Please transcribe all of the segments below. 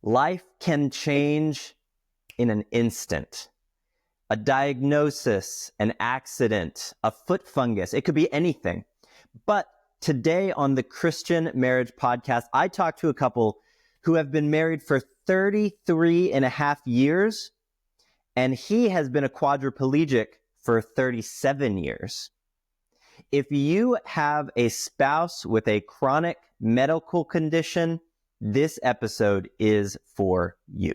Life can change in an instant. A diagnosis, an accident, a foot fungus, it could be anything. But today on the Christian Marriage Podcast, I talked to a couple who have been married for 33 and a half years, and he has been a quadriplegic for 37 years. If you have a spouse with a chronic medical condition, this episode is for you.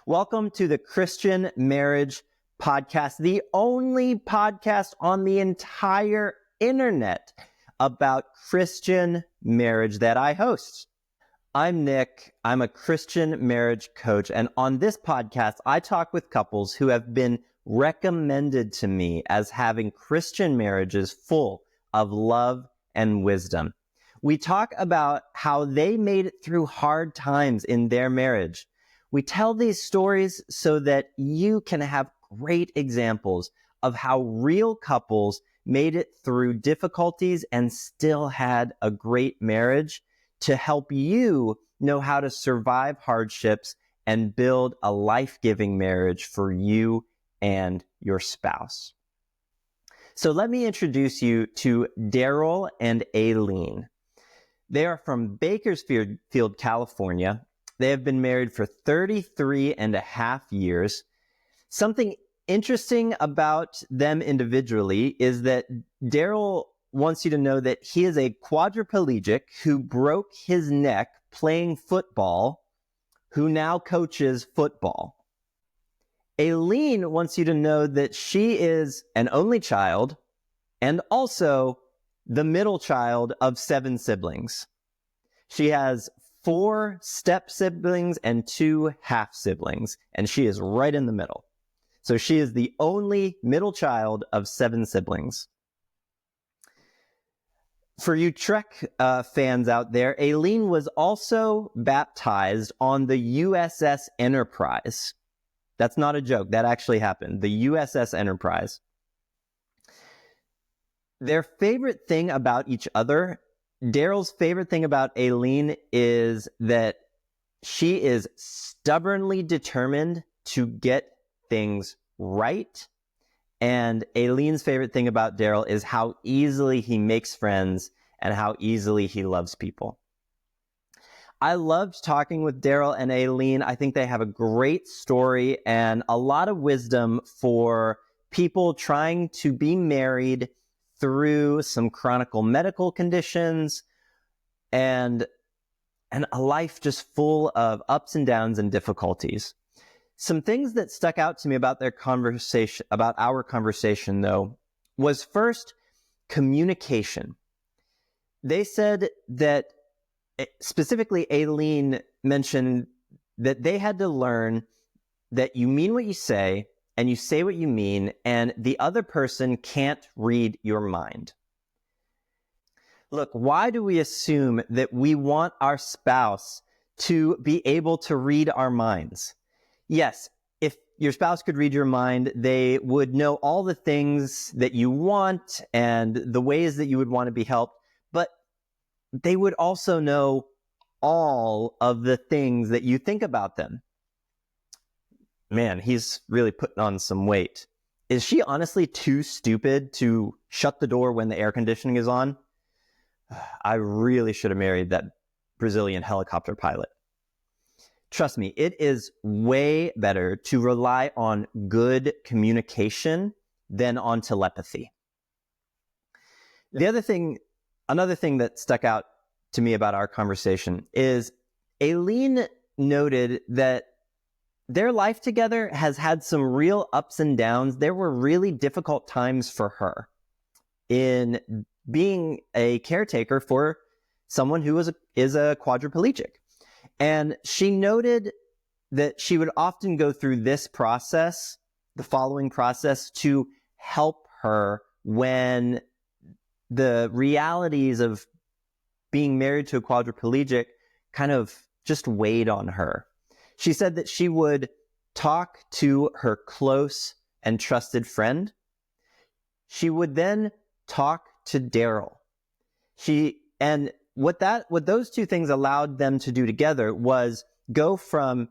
Welcome to the Christian Marriage Podcast, the only podcast on the entire internet about Christian marriage that I host. I'm Nick. I'm a Christian marriage coach, and on this podcast, I talk with couples who have been recommended to me as having Christian marriages full of love and wisdom. We talk about how they made it through hard times in their marriage. We tell these stories so that you can have great examples of how real couples made it through difficulties and still had a great marriage, to help you know how to survive hardships and build a life-giving marriage for you and your spouse. So let me introduce you to Daryl and Aileen. They are from Bakersfield, California. They have been married for 33 and a half years. Something interesting about them individually is that Daryl wants you to know that he is a quadriplegic who broke his neck playing football, who now coaches football. Aileen wants you to know that she is an only child and also the middle child of 7 siblings. She has 4 step siblings and 2 half siblings, and she is right in the middle. So she is the only middle child of 7 siblings. For you Trek fans out there, Aileen was also baptized on the USS Enterprise. That's not a joke. That actually happened. The USS Enterprise. Their favorite thing about each other, Daryl's favorite thing about Aileen, is that she is stubbornly determined to get things right. And Aileen's favorite thing about Daryl is how easily he makes friends and how easily he loves people. I loved talking with Daryl and Aileen. I think they have a great story and a lot of wisdom for people trying to be married through some chronic medical conditions and a life just full of ups and downs and difficulties. Some things that stuck out to me about our conversation, though, was first communication. They said that, specifically Aileen mentioned that they had to learn that you mean what you say and you say what you mean, and the other person can't read your mind. Look, why do we assume that we want our spouse to be able to read our minds? Yes, if your spouse could read your mind, they would know all the things that you want and the ways that you would want to be helped, but they would also know all of the things that you think about them. Man, he's really putting on some weight. Is she honestly too stupid to shut the door when the air conditioning is on? I really should have married that Brazilian helicopter pilot. Trust me, it is way better to rely on good communication than on telepathy. Another thing that stuck out to me about our conversation is Aileen noted that their life together has had some real ups and downs. There were really difficult times for her in being a caretaker for someone who is a quadriplegic. And she noted that she would often go through this process, the following process, to help her when the realities of being married to a quadriplegic kind of just weighed on her. She said that she would talk to her close and trusted friend. She would then talk to Daryl. What those two things allowed them to do together was go from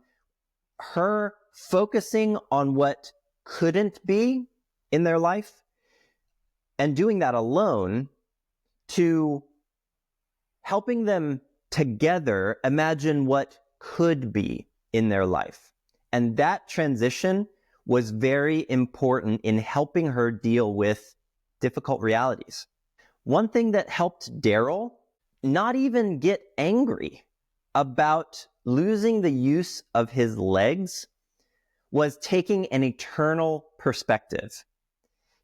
her focusing on what couldn't be in their life and doing that alone to helping them together imagine what could be in their life. And that transition was very important in helping her deal with difficult realities. One thing that helped Daryl not even get angry about losing the use of his legs was taking an eternal perspective.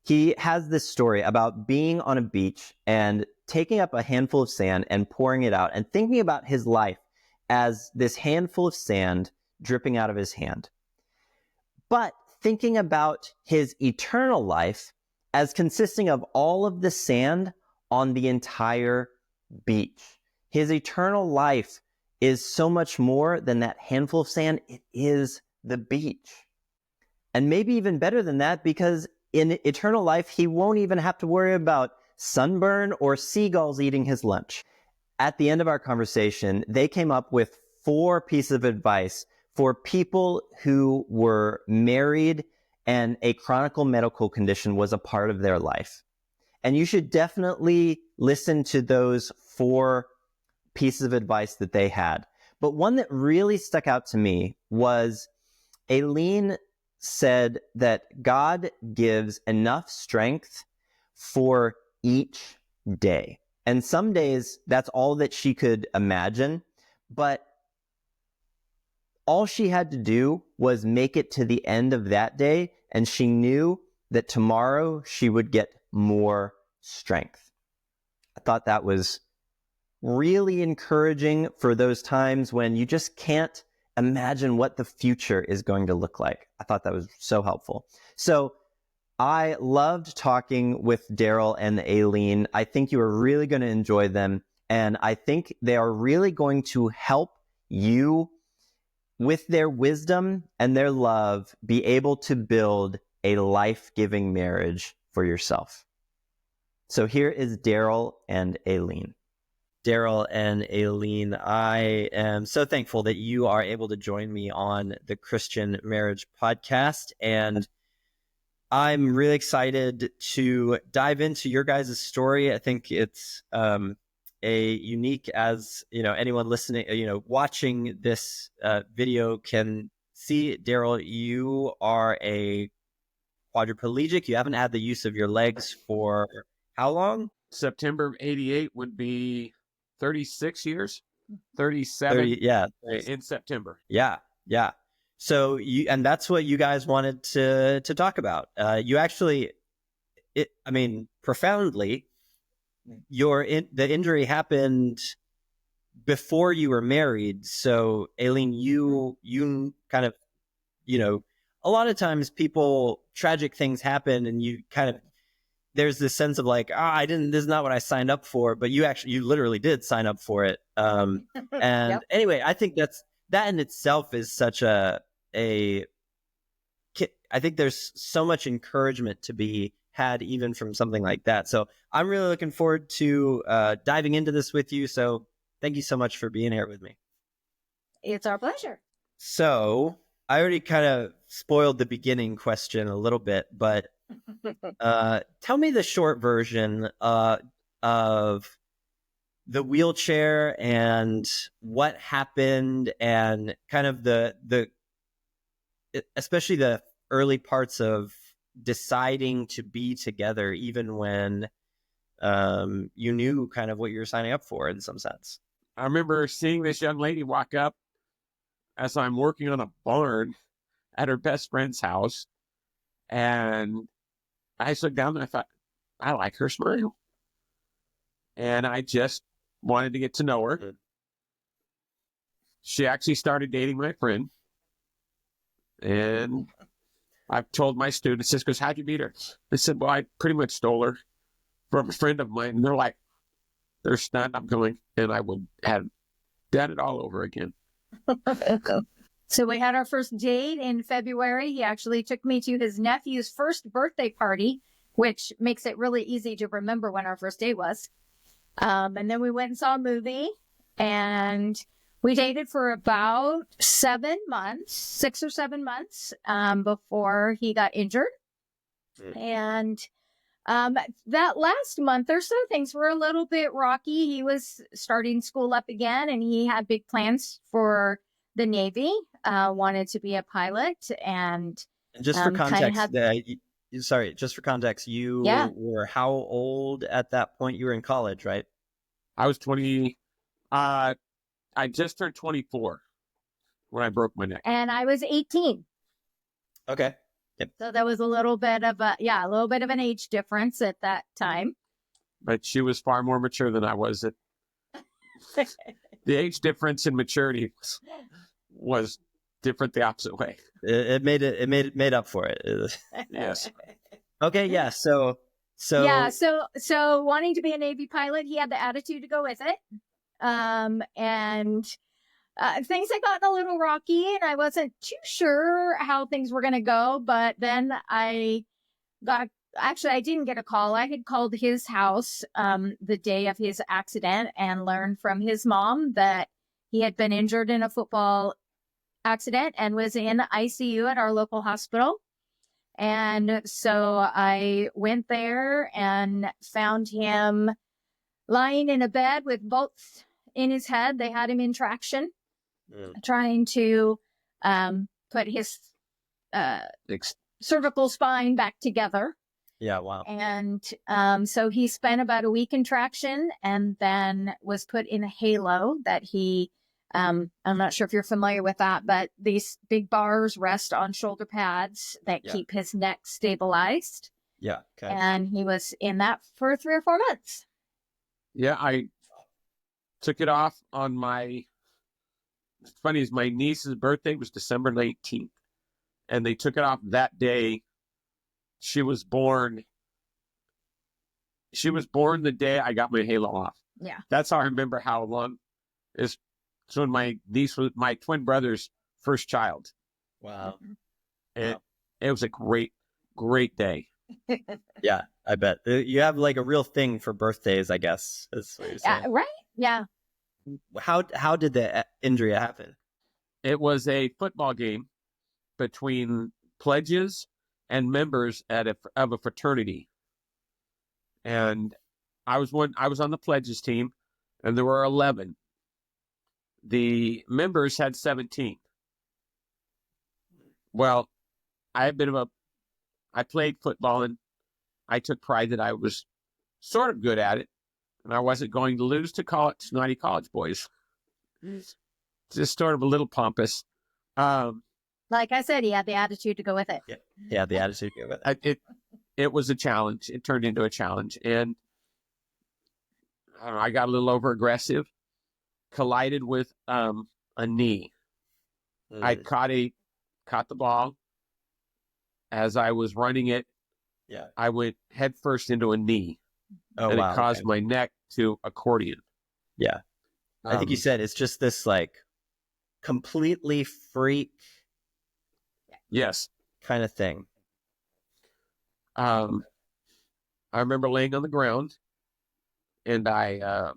He has this story about being on a beach and taking up a handful of sand and pouring it out and thinking about his life as this handful of sand dripping out of his hand. But thinking about his eternal life as consisting of all of the sand on the entire beach. His eternal life is so much more than that handful of sand. It is the beach. And maybe even better than that, because in eternal life, he won't even have to worry about sunburn or seagulls eating his lunch. At the end of our conversation, they came up with 4 pieces of advice for people who were married and a chronic medical condition was a part of their life. And you should definitely listen to those 4 pieces of advice that they had. But one that really stuck out to me was Aileen said that God gives enough strength for each day. And some days that's all that she could imagine, but all she had to do was make it to the end of that day, and she knew that tomorrow she would get more strength. I thought that was really encouraging for those times when you just can't imagine what the future is going to look like. I thought that was so helpful. So I loved talking with Daryl and Aileen. I think you are really going to enjoy them. And I think they are really going to help you with their wisdom and their love be able to build a life-giving marriage for yourself. So here is Daryl and Aileen. Daryl and Aileen, I am so thankful that you are able to join me on the Christian Marriage Podcast. And I'm really excited to dive into your guys' story. I think it's a unique, as anyone listening, watching this video can see. Daryl, you are a quadriplegic. You haven't had the use of your legs for how long? September 88 would be 36 years, 37 in September. Yeah. So and that's what you guys wanted to talk about. You actually, profoundly, the injury happened before you were married. So Aileen, you kind of, a lot of times tragic things happen and you kind of, there's this sense of like, this is not what I signed up for, but you literally did sign up for it. And yep. Anyway, I think that in itself is such I think there's so much encouragement to be had even from something like that. So I'm really looking forward to diving into this with you. So thank you so much for being here with me. It's our pleasure. So I already kind of spoiled the beginning question a little bit, but tell me the short version of the wheelchair and what happened, and kind of the especially the early parts of deciding to be together, even when you knew kind of what you were signing up for in some sense. I remember seeing this young lady walk up as I'm working on a barn at her best friend's house, and I just looked down and I thought, I like her smile. And I just wanted to get to know her. She actually started dating my friend. And I've told my students, this goes, how'd you meet her? They said, well, I pretty much stole her from a friend of mine. And they're like, they're stunned. I'm going, and I would have done it all over again. So we had our first date in February. He actually took me to his nephew's first birthday party, which makes it really easy to remember when our first date was. And then we went and saw a movie, and We dated for about 7 months, 6 or 7 months, before he got injured. And that last month or so, things were a little bit rocky. He was starting school up again, and he had big plans for the Navy, wanted to be a pilot. And just for context, just for context, you Yeah. were how old at that point? You were in college, right? I was 20. I just turned 24 when I broke my neck. And I was 18. Okay. Yep. So there was a little bit of an age difference at that time. But she was far more mature than I was. The age difference in maturity was different the opposite way. It made up for it. Yes. Okay. Yeah. So wanting to be a Navy pilot, he had the attitude to go with it. And things had gotten a little rocky, and I wasn't too sure how things were going to go. But then I didn't get a call. I had called his house the day of his accident and learned from his mom that he had been injured in a football accident and was in the ICU at our local hospital. And so I went there and found him lying in a bed with bolts in his head. They had him in traction, trying to put his cervical spine back together. Yeah, wow. And so he spent about a week in traction and then was put in a halo that he, I'm not sure if you're familiar with that, but these big bars rest on shoulder pads that keep his neck stabilized. Yeah. Okay. And he was in that for 3 or 4 months. Yeah, I took it off on it's funny, is my niece's birthday was December 19th. And they took it off that day. She was born the day I got my halo off. Yeah. That's how I remember how long is. So when my niece was my twin brother's first child. Wow. And it was a great, great day. Yeah, I bet. You have like a real thing for birthdays, I guess. Is what you're saying. Right? Yeah. How did the injury happen? It was a football game between pledges and members of a fraternity. And I was on the pledges team, and there were 11. The members had 17. Well, I played football, and I took pride that I was sort of good at it, and I wasn't going to lose to snotty college boys. Just sort of a little pompous. Like I said, he had the attitude to go with it. Yeah, the attitude to go with it. It was a challenge. It turned into a challenge, and I got a little over aggressive. Collided with a knee. I caught the ball as I was running it. Yeah, I went headfirst into a knee, and it caused my neck to accordion. Yeah, I think you said it's just this like completely freak. Yes, kind of thing. I remember laying on the ground, and I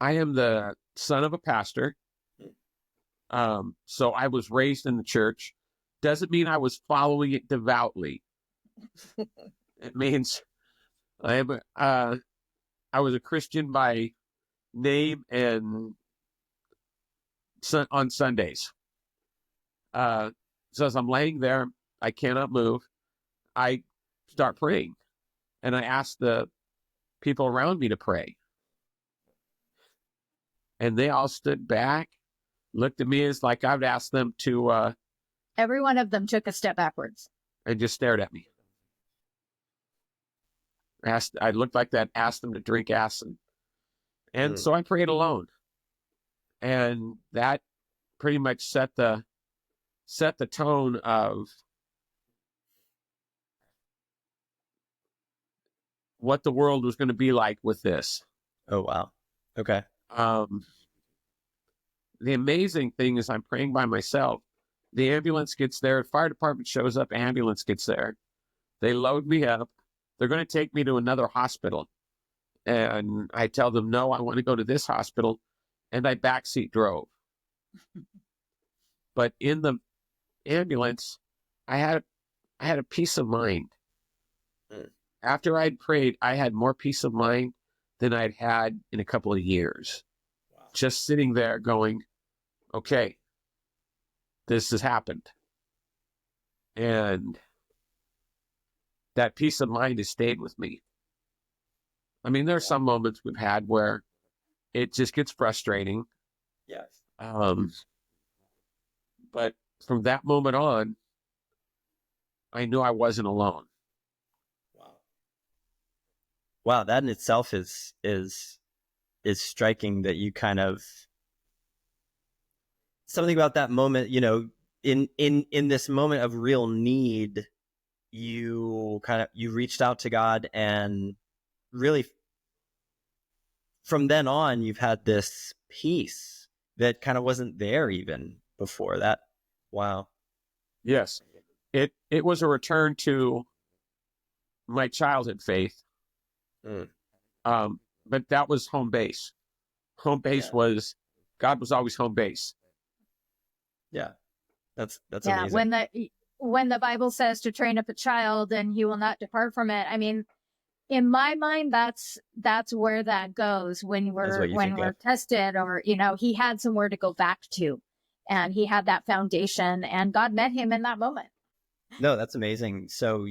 am the son of a pastor. So I was raised in the church. Doesn't mean I was following it devoutly. It means I was a Christian by name and on Sundays. So as I'm laying there, I cannot move. I start praying, and I ask the people around me to pray. And they all stood back, looked at me as like I'd asked them to. Every one of them took a step backwards. And just stared at me. I looked like that, asked them to drink acid. And so I prayed alone. And that pretty much set the tone of what the world was going to be like with this. Oh, wow. Okay. The amazing thing is I'm praying by myself. The ambulance gets there. Fire department shows up. Ambulance gets there. They load me up. They're going to take me to another hospital. And I tell them, no, I want to go to this hospital and I backseat drove. But in the ambulance, I had a peace of mind. After I'd prayed, I had more peace of mind than I'd had in a couple of years. Wow. Just sitting there going, okay, this has happened. And that peace of mind has stayed with me. I mean, there are some moments we've had where it just gets frustrating. Yes. But from that moment on, I knew I wasn't alone. Wow, that in itself is striking, that you kind of, something about that moment, you know, in this moment of real need, you reached out to God, and really from then on you've had this peace that kind of wasn't there even before that. Wow. Yes. It was a return to my childhood faith. But that was home base. Home base was, God was always home base. Yeah. That's amazing. When the Bible says to train up a child and he will not depart from it, I mean, in my mind, that's where that goes when we're tested, or, you know, he had somewhere to go back to, and he had that foundation, and God met him in that moment. No, that's amazing. So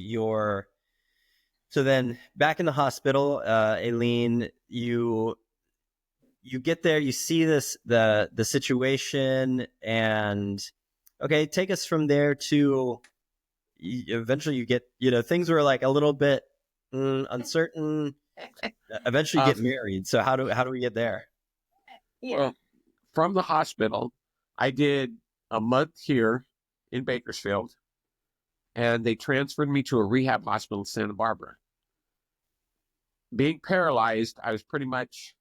then back in the hospital, Aileen, you get there, you see the situation, and okay, take us from there to eventually you get, you know, things were like a little bit uncertain. Eventually you get married. So how do we get there? Well, from the hospital, I did a month here in Bakersfield, and they transferred me to a rehab hospital in Santa Barbara. Being paralyzed, I was pretty much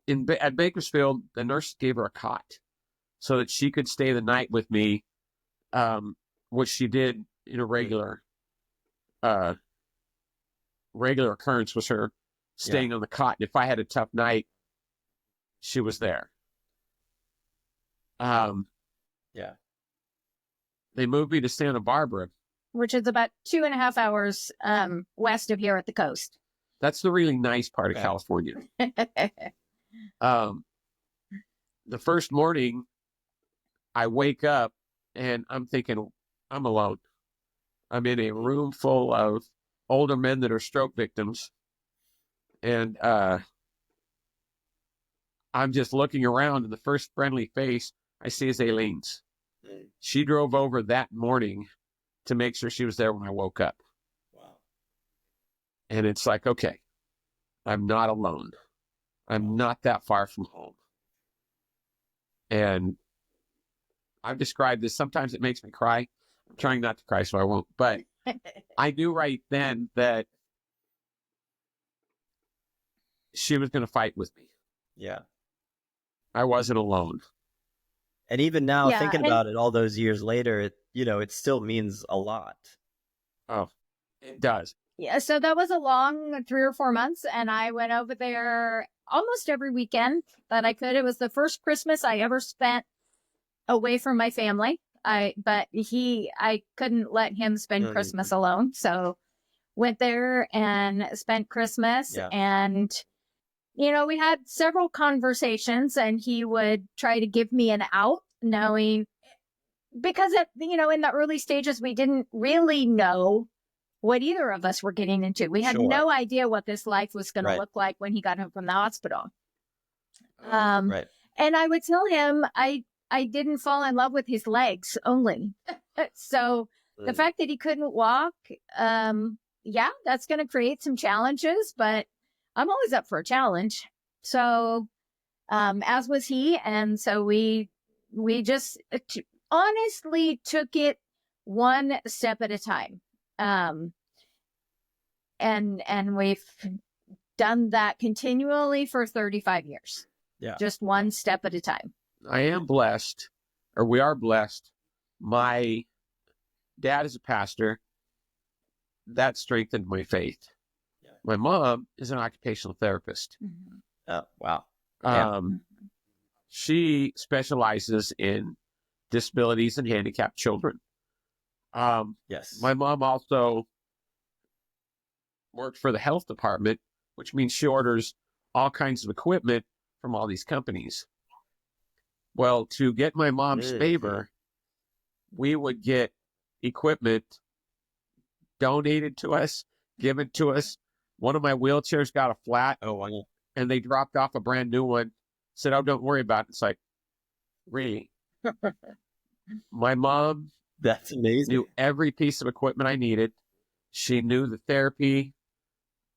at Bakersfield. The nurse gave her a cot so that she could stay the night with me, which she did in a regular occurrence, was her staying on the cot. And if I had a tough night, she was there. They moved me to Santa Barbara, which is about 2.5 hours west of here at the coast. That's the really nice part of California. The first morning, I wake up and I'm thinking, I'm alone. I'm in a room full of older men that are stroke victims. And I'm just looking around, and the first friendly face I see is Aileen's. She drove over that morning to make sure she was there when I woke up. Wow. And it's like, okay, I'm not alone. I'm not that far from home. And I've described this. Sometimes it makes me cry. I'm trying not to cry, so I won't. But I knew right then that she was going to fight with me. Yeah. I wasn't alone. And even now, thinking about it all those years later, it still means a lot. Oh, it does. Yeah, so that was a long 3 or 4 months, and I went over there almost every weekend that I could. It was the first Christmas I ever spent away from my family. I couldn't let him spend Christmas alone, so went there and spent Christmas. And we had several conversations, and he would try to give me an out, knowing, because in the early stages, we didn't really know what either of us were getting into. We had no idea what this life was going to look like when he got home from the hospital. And I would tell him I didn't fall in love with his legs only. So the fact that he couldn't walk, that's going to create some challenges, but I'm always up for a challenge. So, as was he. And so we just honestly took it one step at a time. And we've done that continually for 35 years. Yeah. Just one step at a time. I am blessed, or we are blessed. My dad is a pastor. That strengthened my faith. Yeah. My mom is an occupational therapist. Mm-hmm. Oh, wow. Yeah. She specializes in disabilities and handicapped children. Yes. My mom also worked for the health department, which means she orders all kinds of equipment from all these companies. Well, to get my mom's favor, we would get equipment donated to us, given to us. One of my wheelchairs got a flat. Oh, wow. And they dropped off a brand new one. Said, "Oh, don't worry about it." It's like, really? My mom That's amazing. knew every piece of equipment I needed. She knew the therapy.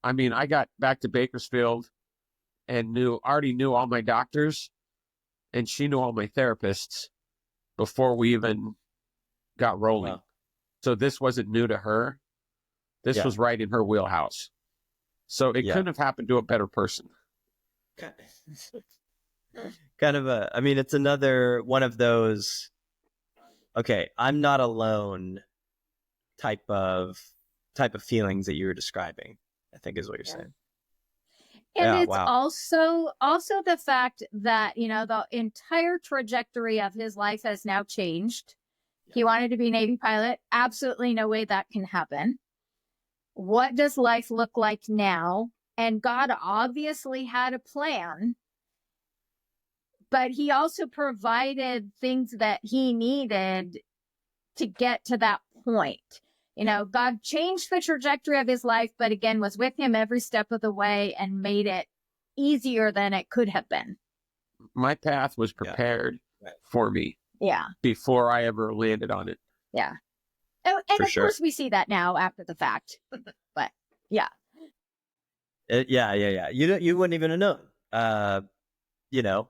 I mean, I got back to Bakersfield and already knew all my doctors, and she knew all my therapists before we even got rolling. Wow. So this wasn't new to her. This was right in her wheelhouse. So it couldn't have happened to a better person. Kind of it's another one of those, okay, I'm not alone type of feelings that you were describing, I think is what you're saying. And it's also the fact that, the entire trajectory of his life has now changed. He wanted to be a Navy pilot. Absolutely no way that can happen. What does life look like now? And God obviously had a plan, but he also provided things that he needed to get to that point. God changed the trajectory of his life, but again, was with him every step of the way and made it easier than it could have been. My path was prepared for me. Yeah. Before I ever landed on it. Yeah. And of course we see that now after the fact, but yeah. You wouldn't even have known. Your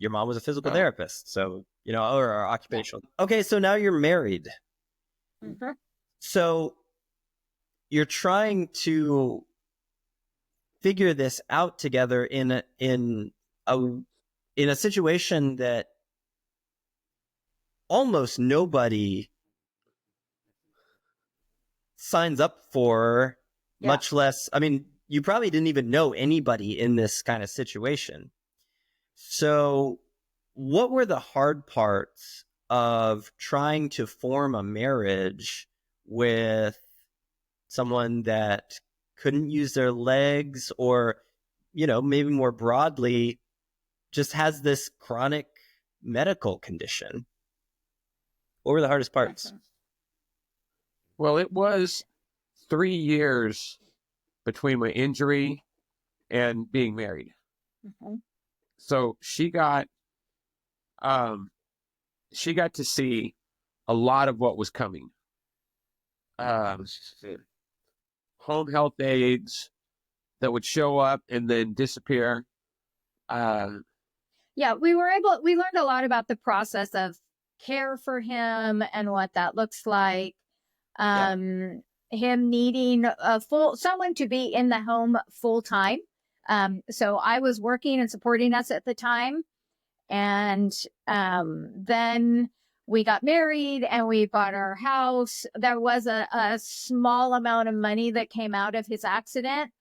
mom was a physical therapist, so or occupational. Okay, so now you're married. Mm-hmm. So you're trying to figure this out together in a situation that almost nobody signs up for, much less, you probably didn't even know anybody in this kind of situation. So what were the hard parts of trying to form a marriage with someone that couldn't use their legs, or, maybe more broadly, just has this chronic medical condition? What were the hardest parts? Well, it was 3 years between my injury and being married. Mm-hmm. So she got to see a lot of what was coming. Home health aides that would show up and then disappear. We learned a lot about the process of care for him and what that looks like. Him needing someone to be in the home full time. So I was working and supporting us at the time. And then we got married and we bought our house. There was a small amount of money that came out of his accident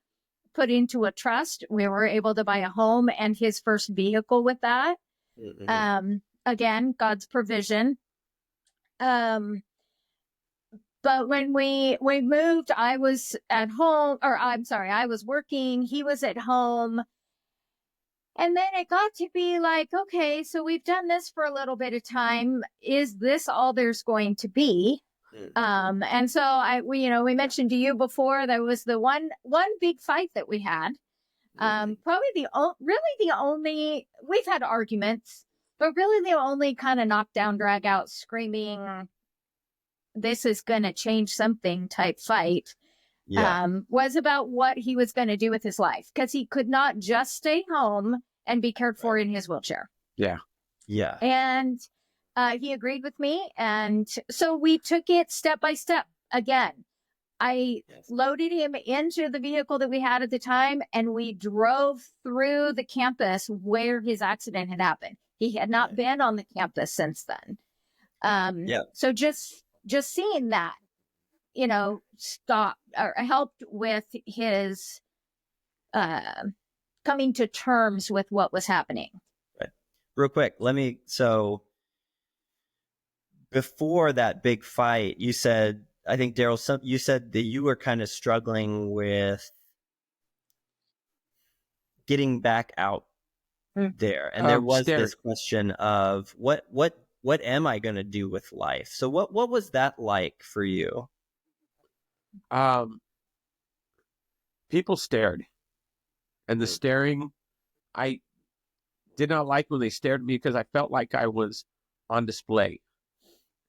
put into a trust. We were able to buy a home and his first vehicle with that. Mm-hmm. Again, God's provision. But when we moved, I was at home, I was working. He was at home. And then it got to be like, okay, so we've done this for a little bit of time. Is this all there's going to be? And so we mentioned to you before, there was the one big fight that we had. Probably the only, we've had arguments, but really the only kind of knockdown, drag out, screaming, this is going to change something type fight, was about what he was going to do with his life. Because he could not just stay home and be cared for in his wheelchair. Yeah. Yeah. And he agreed with me. And so we took it step by step. Again, I loaded him into the vehicle that we had at the time, and we drove through the campus where his accident had happened. He had not been on the campus since then. So just seeing that, stop or helped with his coming to terms with what was happening. Right. Real quick, so before that big fight, you said, I think Daryl, you said that you were kind of struggling with getting back out there. And there was Scared. this question of what am I going to do with life? So what was that like for you? People stared, and the staring, I did not like when they stared at me because I felt like I was on display,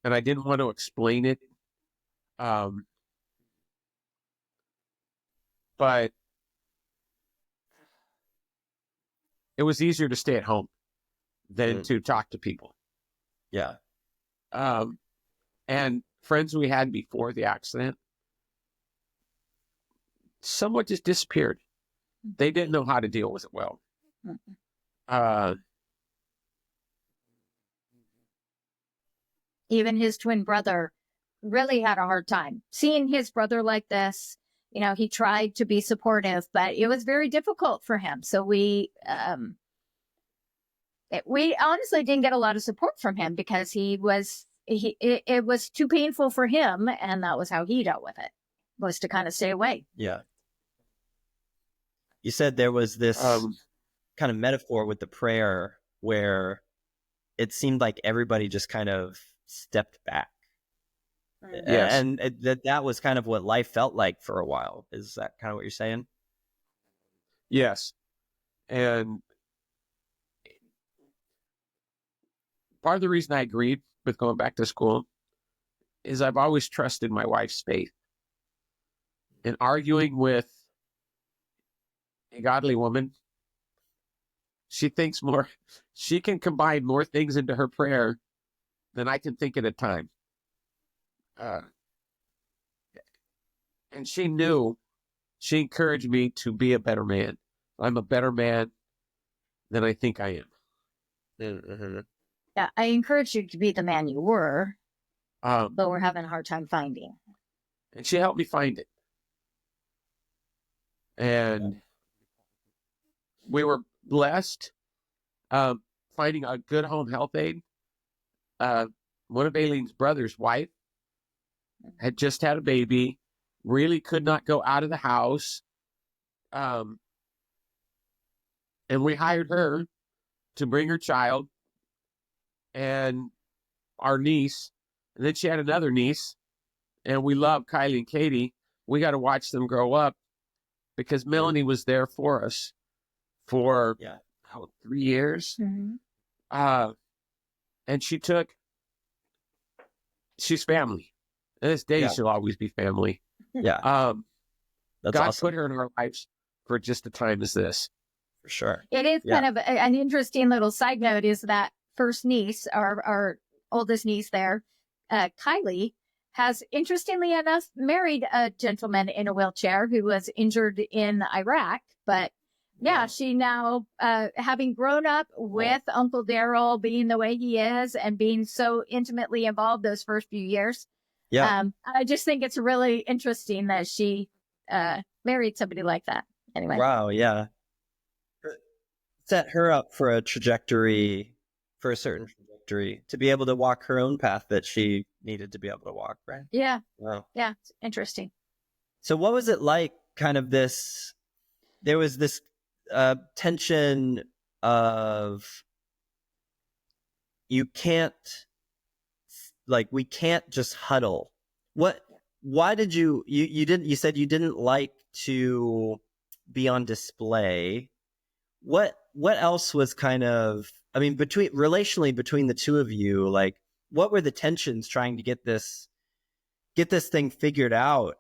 and I didn't want to explain it. But it was easier to stay at home than to talk to people. Yeah. And friends we had before the accident somewhat just disappeared. They didn't know how to deal with it well. Even his twin brother really had a hard time seeing his brother like this. You know, he tried to be supportive, but it was very difficult for him. So we honestly didn't get a lot of support from him because it was too painful for him, and that was how he dealt with it, was to kind of stay away. Yeah. You said there was this kind of metaphor with the prayer where it seemed like everybody just kind of stepped back. Yes. And that was kind of what life felt like for a while. Is that kind of what you're saying? Yes. And part of the reason I agreed with going back to school is I've always trusted my wife's faith. And arguing with a godly woman, she can combine more things into her prayer than I can think at a time. And she encouraged me to be a better man. I'm a better man than I think I am. Yeah, I encouraged you to be the man you were, but we're having a hard time finding. And she helped me find it. And we were blessed finding a good home health aide. One of Aileen's brother's wife had just had a baby, really could not go out of the house. And we hired her to bring her child and our niece. And then she had another niece. And we love Kylie and Katie. We got to watch them grow up because Melanie was there for us for 3 years. And she's family. And this day she'll always be family. Yeah. That's God awesome. put her in our lives for just a time as this. For sure. It is kind of an interesting little side note is that first niece, our oldest niece there, Kylie, has, interestingly enough, married a gentleman in a wheelchair who was injured in Iraq. But she now, having grown up with Uncle Daryl being the way he is and being so intimately involved those first few years, I just think it's really interesting that she married somebody like that. Anyway. Wow, yeah. Set her up for a trajectory, for a certain trajectory, to be able to walk her own path that she needed to be able to walk, right? Yeah. Wow. Yeah, it's interesting. So what was it like, kind of this, there was this tension of we can't just huddle. Why did you said you didn't like to be on display. What else was kind of, I mean, relationally between the two of you, like, what were the tensions trying to get this thing figured out?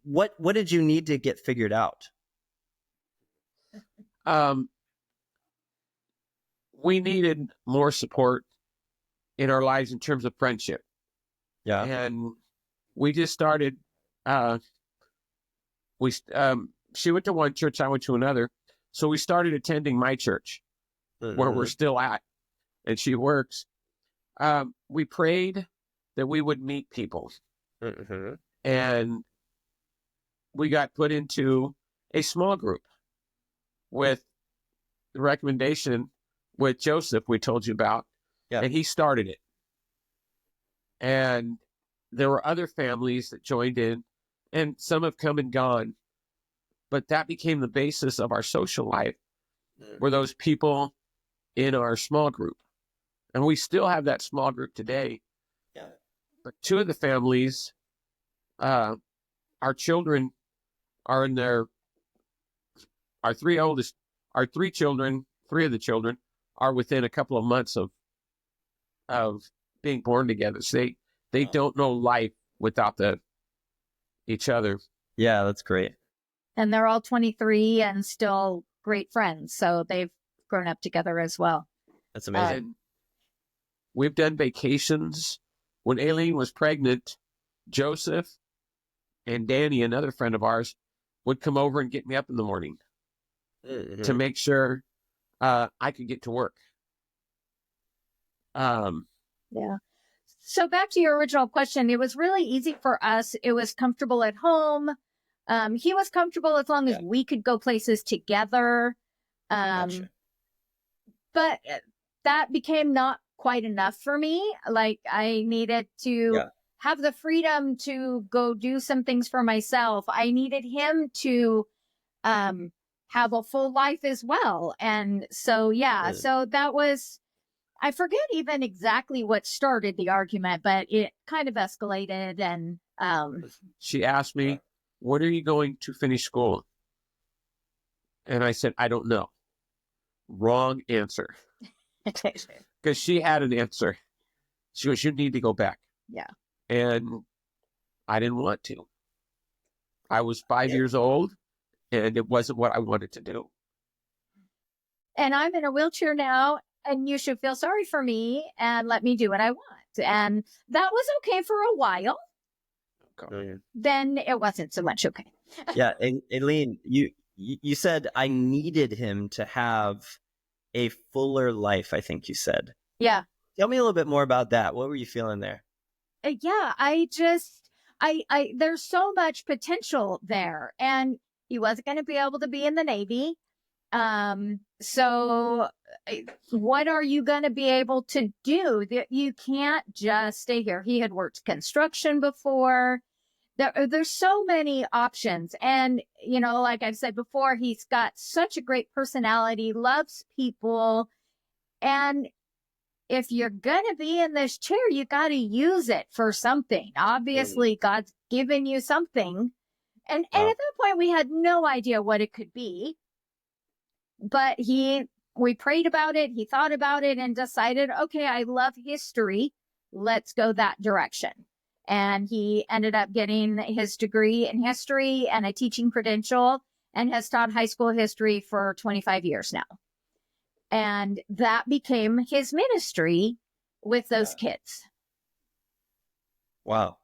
What did you need to get figured out? We needed more support in our lives in terms of friendship. Yeah. And we just started, she went to one church, I went to another. So we started attending my church where we're still at, and she works. We prayed that we would meet people. And we got put into a small group with the recommendation with Joseph we told you about, and he started it. And there were other families that joined in, and some have come and gone, but that became the basis of our social life, were those people in our small group. And we still have that small group today. Yeah. But two of the families, our children are in our three of the children are within a couple of months of being born together. So they don't know life without each other. Yeah, that's great. And they're all 23 and still great friends. So they've grown up together as well. That's amazing. And we've done vacations. When Aileen was pregnant, Joseph and Danny, another friend of ours, would come over and get me up in the morning to make sure I could get to work. Yeah. So back to your original question, it was really easy for us. It was comfortable at home. He was comfortable as long as we could go places together. Gotcha. But that became not quite enough for me. Like, I needed to have the freedom to go do some things for myself. I needed him to have a full life as well. And so, so that was, I forget even exactly what started the argument, but it kind of escalated. And she asked me, when are you going to finish school? And I said, I don't know. Wrong answer. Because she had an answer. She goes, you need to go back. Yeah. And I didn't want to. I was 5 years old, and it wasn't what I wanted to do. And I'm in a wheelchair now, and you should feel sorry for me and let me do what I want. And that was okay for a while. Okay. Then it wasn't so much okay. Yeah, Aileen, you said I needed him to have a fuller life, I think you said. Yeah. Tell me a little bit more about that. What were you feeling there? Yeah, I there's so much potential there. And he wasn't going to be able to be in the Navy. So what are you going to be able to do? You can't just stay here. He had worked construction before. There's so many options. And, you know, like I've said before, he's got such a great personality, loves people. And if you're going to be in this chair, you got to use it for something. Obviously, God's given you something. And at that point, we had no idea what it could be. But we prayed about it. He thought about it and decided, okay, I love history. Let's go that direction. And he ended up getting his degree in history and a teaching credential and has taught high school history for 25 years now. And that became his ministry with those kids. Wow.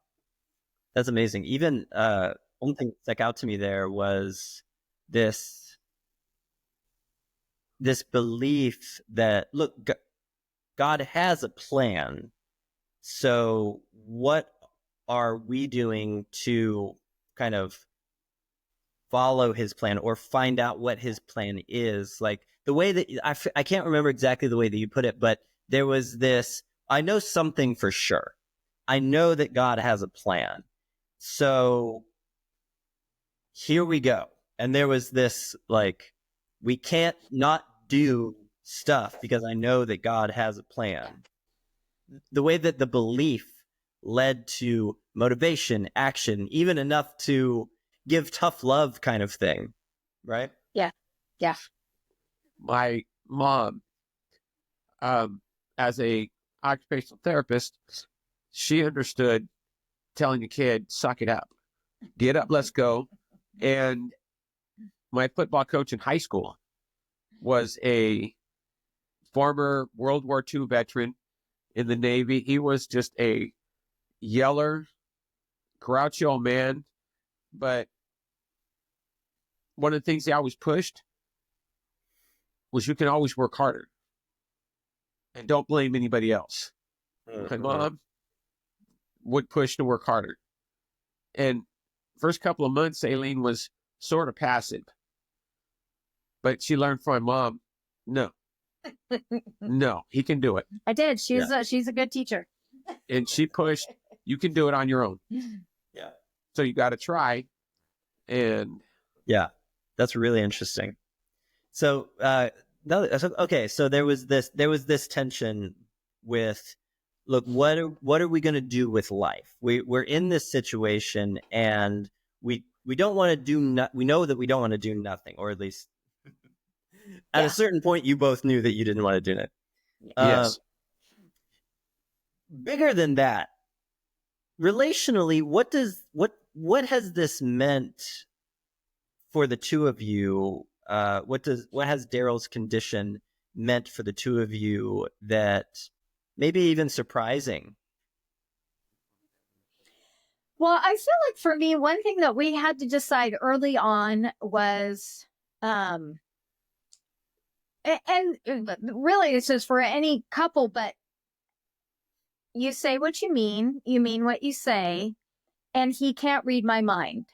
That's amazing. Even one thing that stuck out to me there was this belief that, look, God has a plan. So what are we doing to kind of follow his plan or find out what his plan is? Like the way that I can't remember exactly the way that you put it, but there was this, I know something for sure. I know that God has a plan. So here we go. And there was this, like, we can't not do stuff because I know that God has a plan. The way that the belief led to motivation, action, even enough to give tough love kind of thing, right? Yeah. Yeah. My mom, as a occupational therapist, she understood telling a kid, suck it up, get up, let's go. And my football coach in high school was a former World War II veteran in the Navy. He was just a yeller, grouchy old man. But one of the things he always pushed was you can always work harder and don't blame anybody else. My mom would push to work harder. And first couple of months, Aileen was sort of passive. But she learned from my mom, no, he can do it. I did. She's a good teacher. And she pushed, you can do it on your own. Yeah. So you got to try. And yeah, that's really interesting. So, okay. So there was this tension with, look, what are we going to do with life? We're in this situation, and we don't want to do, we know that we don't want to do nothing, or at least at a certain point, you both knew that you didn't want to do it. yes. Bigger than that, relationally, what has this meant for the two of you? What has Daryl's condition meant for the two of you that maybe even surprising? Well, I feel like for me, one thing that we had to decide early on was, and really this is for any couple, but you say what you mean what you say, and he can't read my mind.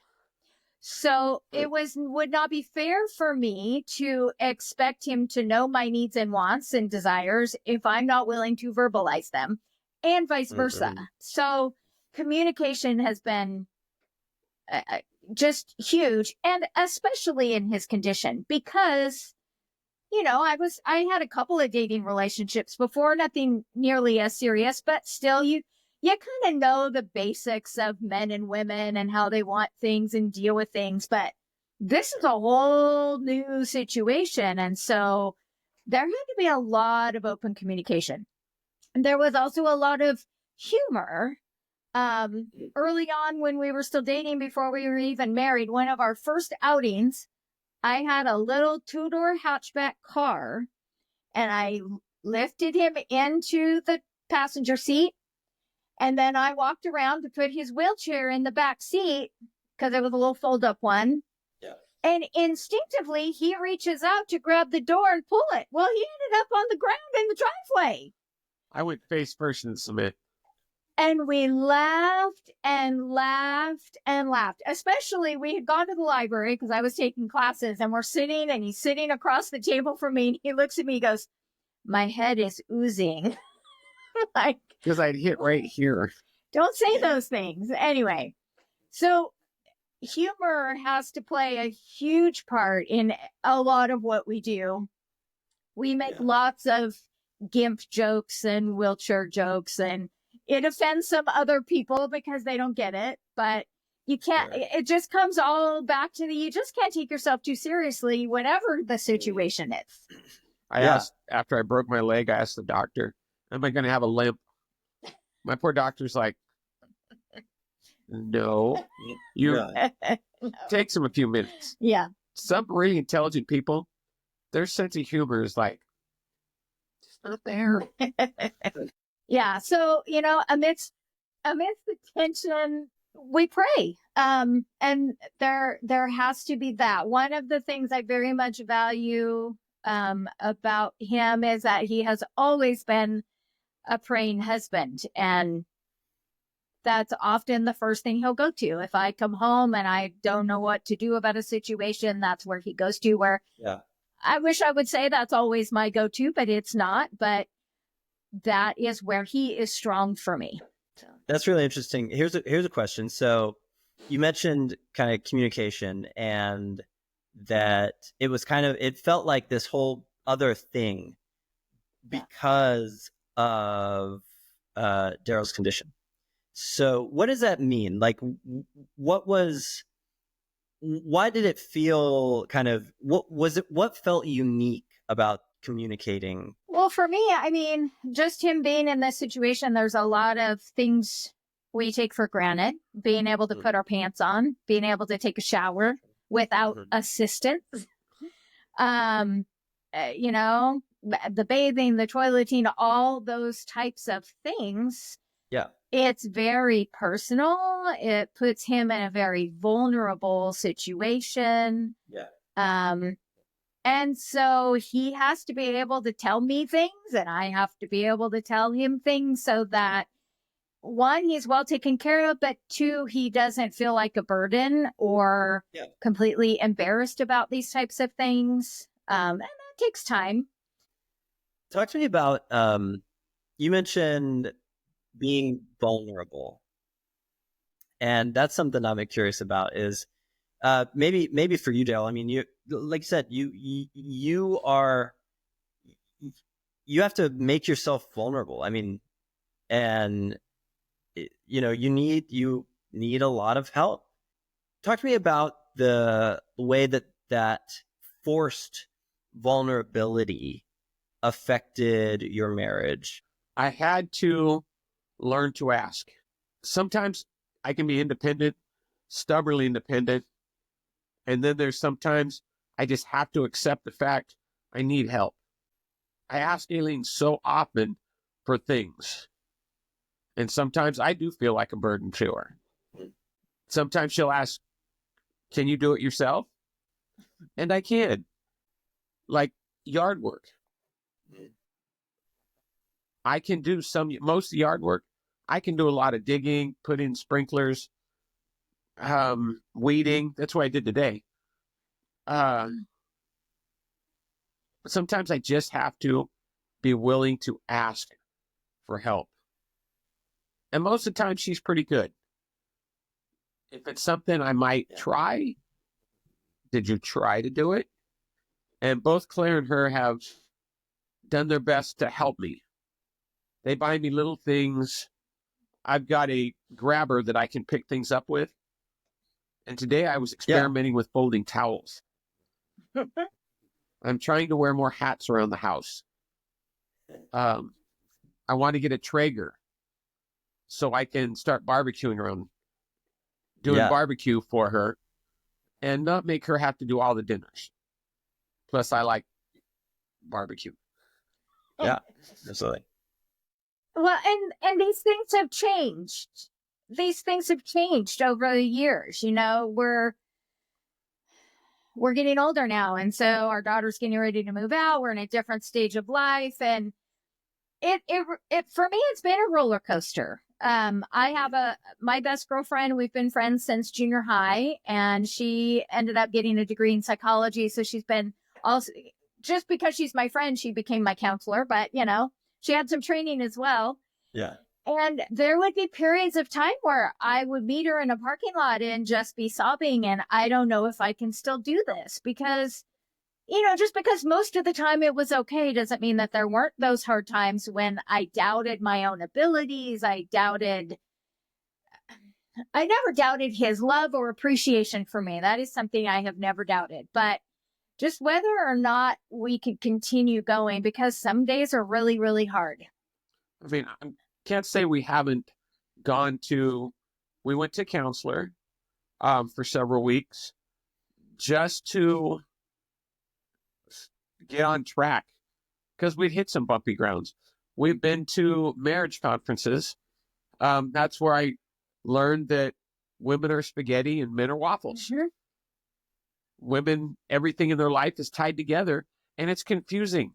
So it would not be fair for me to expect him to know my needs and wants and desires if I'm not willing to verbalize them, and vice versa. Mm-hmm. So communication has been just huge, and especially in his condition, because, you know, I had a couple of dating relationships before, nothing nearly as serious, but still you kind of know the basics of men and women and how they want things and deal with things. But this is a whole new situation. And so there had to be a lot of open communication. And there was also a lot of humor. Early on, when we were still dating, before we were even married, one of our first outings, I had a little 2-door hatchback car, and I lifted him into the passenger seat. And then I walked around to put his wheelchair in the back seat, because it was a little fold-up one. Yeah. And instinctively, he reaches out to grab the door and pull it. Well, he ended up on the ground in the driveway. I went face first in the cement. And we laughed and laughed and laughed. Especially, we had gone to the library because I was taking classes, and we're sitting, and he's sitting across the table from me. And he looks at me, he goes, "My head is oozing." Like, because I'd hit right here. Don't say those things. Anyway, so humor has to play a huge part in a lot of what we do. We make lots of gimp jokes and wheelchair jokes, and it offends some other people because they don't get it, but you can't, it just comes all back to you just can't take yourself too seriously, whatever the situation is. I asked, after I broke my leg, I asked the doctor, am I going to have a limp? My poor doctor's like, no. Takes him a few minutes. Yeah. Some really intelligent people, their sense of humor is like, it's not there. Yeah. So, you know, amidst the tension, we pray. And there has to be that. One of the things I very much value about him is that he has always been a praying husband, and that's often the first thing he'll go to. If I come home and I don't know what to do about a situation, that's where he goes to. Where I wish I would say that's always my go-to, but it's not. But that is where he is strong for me. So. That's really interesting. Here's a question. So you mentioned kind of communication, and that it felt like this whole other thing because of Daryl's condition. So what does that mean? Like, why did it feel what felt unique about communicating? Well, for me, I mean, just him being in this situation, there's a lot of things we take for granted. Being able to put our pants on, being able to take a shower without assistance. You know, the bathing, the toileting, all those types of things. Yeah. It's very personal. It puts him in a very vulnerable situation. Yeah. And so he has to be able to tell me things, and I have to be able to tell him things, so that one, he's well taken care of, but two, he doesn't feel like a burden or completely embarrassed about these types of things. And that takes time. Talk to me about, you mentioned being vulnerable. And that's something I'm curious about is, maybe for you, Dale. I mean, you, like you said, you have to make yourself vulnerable. I mean, and you need a lot of help. Talk to me about the way that forced vulnerability affected your marriage. I had to learn to ask. Sometimes I can be independent, stubbornly independent. And then there's sometimes I just have to accept the fact I need help. I ask Aileen so often for things. And sometimes I do feel like a burden to her. Sometimes she'll ask, can you do it yourself? And I can. Like yard work. I can do most of the yard work. I can do a lot of digging, put in sprinklers, weeding. That's what I did today. Sometimes I just have to be willing to ask for help. And most of the time, she's pretty good. If it's something I might try, did you try to do it? And both Claire and her have done their best to help me. They buy me little things. I've got a grabber that I can pick things up with. And today I was experimenting with folding towels. I'm trying to wear more hats around the house. I want to get a Traeger so I can start barbecuing around, doing barbecue for her and not make her have to do all the dinners. Plus, I like barbecue. Yeah, absolutely. Well, and these things have changed. These things have changed over the years. We're getting older now, and so our daughter's getting ready to move out. We're in a different stage of life, and it for me, it's been a roller coaster. I have my best girlfriend. We've been friends since junior high, and she ended up getting a degree in psychology. So she's been also, just because she's my friend, she became my counselor, but she had some training as well. Yeah. And there would be periods of time where I would meet her in a parking lot and just be sobbing. And I don't know if I can still do this because, just because most of the time it was okay doesn't mean that there weren't those hard times when I doubted my own abilities. I never doubted his love or appreciation for me. That is something I have never doubted. But just whether or not we could continue going, because some days are really, really hard. I mean, I can't say we haven't we went to counselor for several weeks just to get on track because we'd hit some bumpy grounds. We've been to marriage conferences. That's where I learned that women are spaghetti and men are waffles. Mm-hmm. Women, everything in their life is tied together and it's confusing.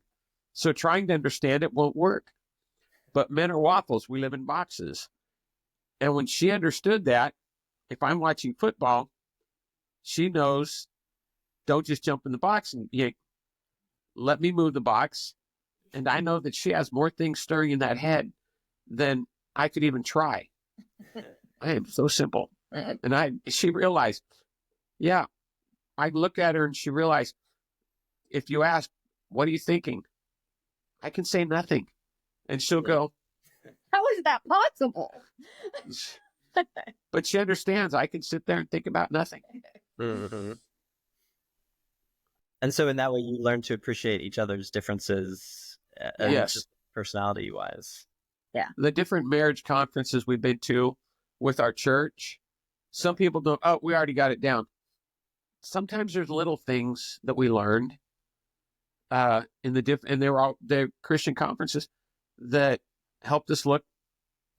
So trying to understand it won't work. But men are waffles. We live in boxes. And when she understood that, if I'm watching football, she knows, don't just jump in the box and yank. Let me move the box. And I know that she has more things stirring in that head than I could even try. I am so simple. And she realized, I looked at her and she realized, if you ask, what are you thinking? I can say nothing. And she'll go, how is that possible? But she understands I can sit there and think about nothing. Mm-hmm. And so in that way, you learn to appreciate each other's differences, yes, personality-wise. Yeah. The different marriage conferences we've been to with our church, some people don't, we already got it down. Sometimes there's little things that we learned and they were all the Christian conferences that helped us look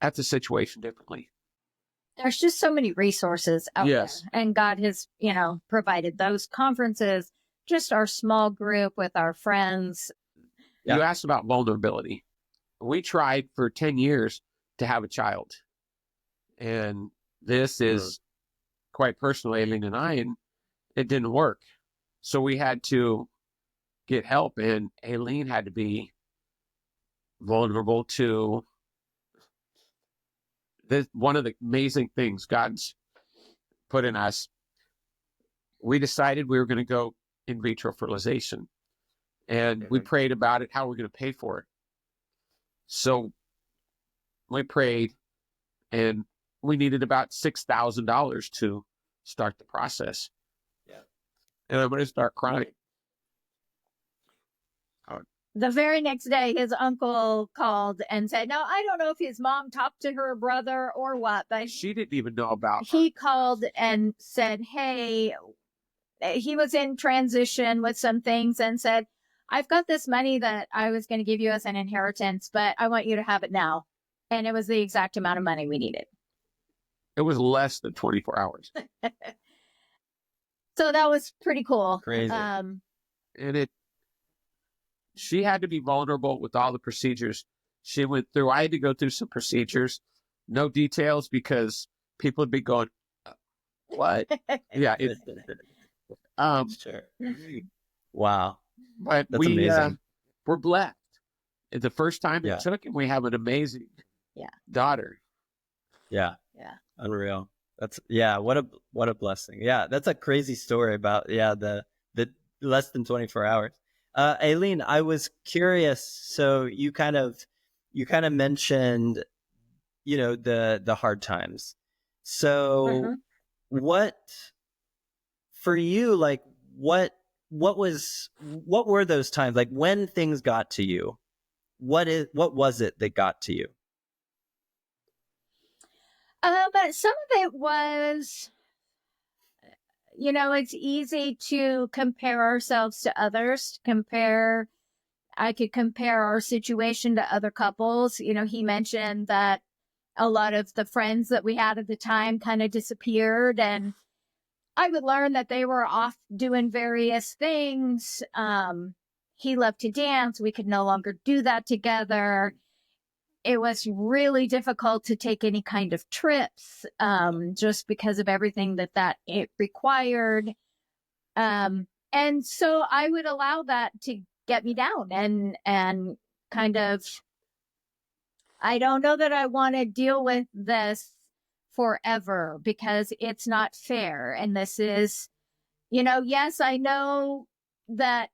at the situation differently. There's just so many resources out there. And God has, provided those conferences, just our small group with our friends. You asked about vulnerability. We tried for 10 years to have a child. And this is quite personal, Aileen and I, and it didn't work. So we had to get help, and Aileen had to be vulnerable to this. One of the amazing things God's put in us, we decided we were going to go in vitro fertilization, and we prayed about it, how we're going to pay for it. So we prayed, and we needed about $6,000 to start the process. Yeah. And I'm going to start crying. The very next day, his uncle called and said, now, I don't know if his mom talked to her brother or what, but She didn't even know about he called and said, hey, he was in transition with some things and said, I've got this money that I was going to give you as an inheritance, but I want you to have it now. And it was the exact amount of money we needed. It was less than 24 hours. So that was pretty cool. Crazy. And she had to be vulnerable with all the procedures she went through. I had to go through some procedures, no details, because people would be going, what? Yeah. Sure. Wow. But That's amazing. We're blessed. The first time Yeah. it took, and we have an amazing daughter. Yeah. Yeah. Unreal. What a blessing. Yeah, that's a crazy story about the less than 24 hours. Aileen, I was curious, so you kind of mentioned, the hard times. So what for you, like what were those times, like when things got to you? What was it that got to you? But some of it was, it's easy to compare ourselves to others. I could compare our situation to other couples. He mentioned that a lot of the friends that we had at the time kind of disappeared, and I would learn that they were off doing various things. He loved to dance. We could no longer do that together. It was really difficult to take any kind of trips, just because of everything that it required. And so I would allow that to get me down and kind of, I don't know that I want to deal with this forever because it's not fair. And this is, yes, I know that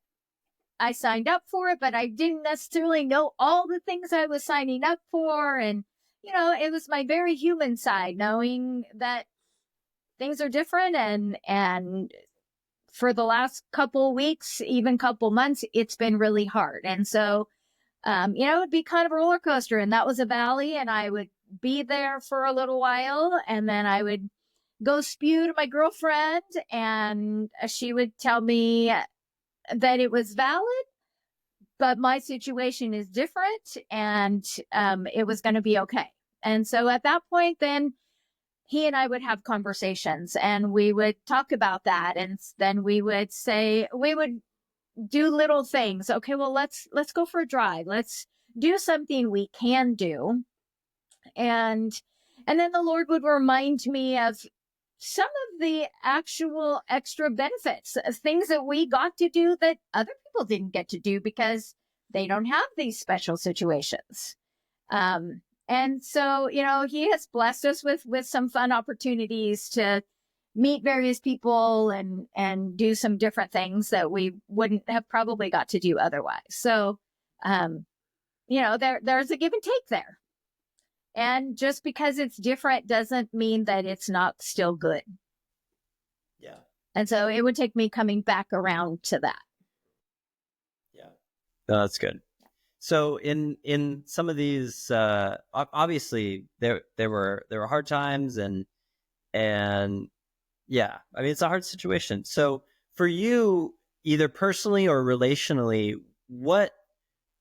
I signed up for it, but I didn't necessarily know all the things I was signing up for. And, it was my very human side, knowing that things are different. And for the last couple weeks, even couple months, it's been really hard. And so, it would be kind of a roller coaster, and that was a valley, and I would be there for a little while, and then I would go spew to my girlfriend, and she would tell me that it was valid, but my situation is different, and it was going to be okay. And so at that point, then he and I would have conversations, and we would talk about that, and then we would do little things. Okay, well, let's go for a drive. Let's do something we can do. And then the Lord would remind me of some of the actual extra benefits, things that we got to do that other people didn't get to do because they don't have these special situations. And so, he has blessed us with some fun opportunities to meet various people and do some different things that we wouldn't have probably got to do otherwise. So, there's a give and take there. And just because it's different doesn't mean that it's not still good. Yeah. And so it would take me coming back around to that. Yeah. No, that's good. So in some of these, obviously there were hard times and yeah, I mean, it's a hard situation. So for you, either personally or relationally, what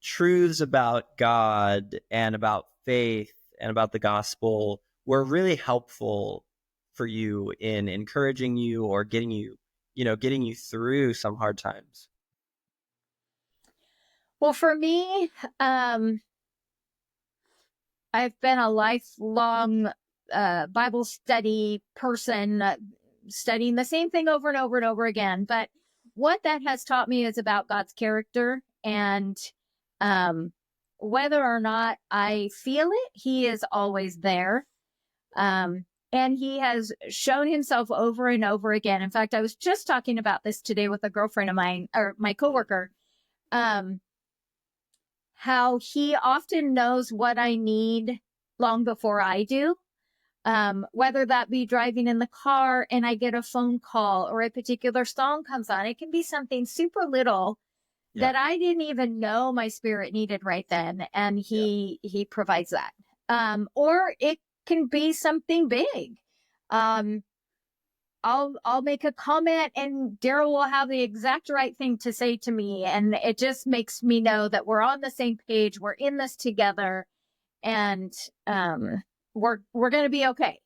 truths about God and about faith and about the gospel were really helpful for you in encouraging you or getting you through some hard times? Well, for me, I've been a lifelong Bible study person, studying the same thing over and over and over again. But what that has taught me is about God's character, and whether or not I feel it, he is always there. And he has shown himself over and over again. In fact, I was just talking about this today with a girlfriend of mine, or my coworker, how he often knows what I need long before I do. Whether that be driving in the car and I get a phone call or a particular song comes on. It can be something super little that I didn't even know my spirit needed right then. And he provides that. Or it can be something big. I'll make a comment and Daryl will have the exact right thing to say to me. And it just makes me know that we're on the same page. We're in this together, and we're going to be okay.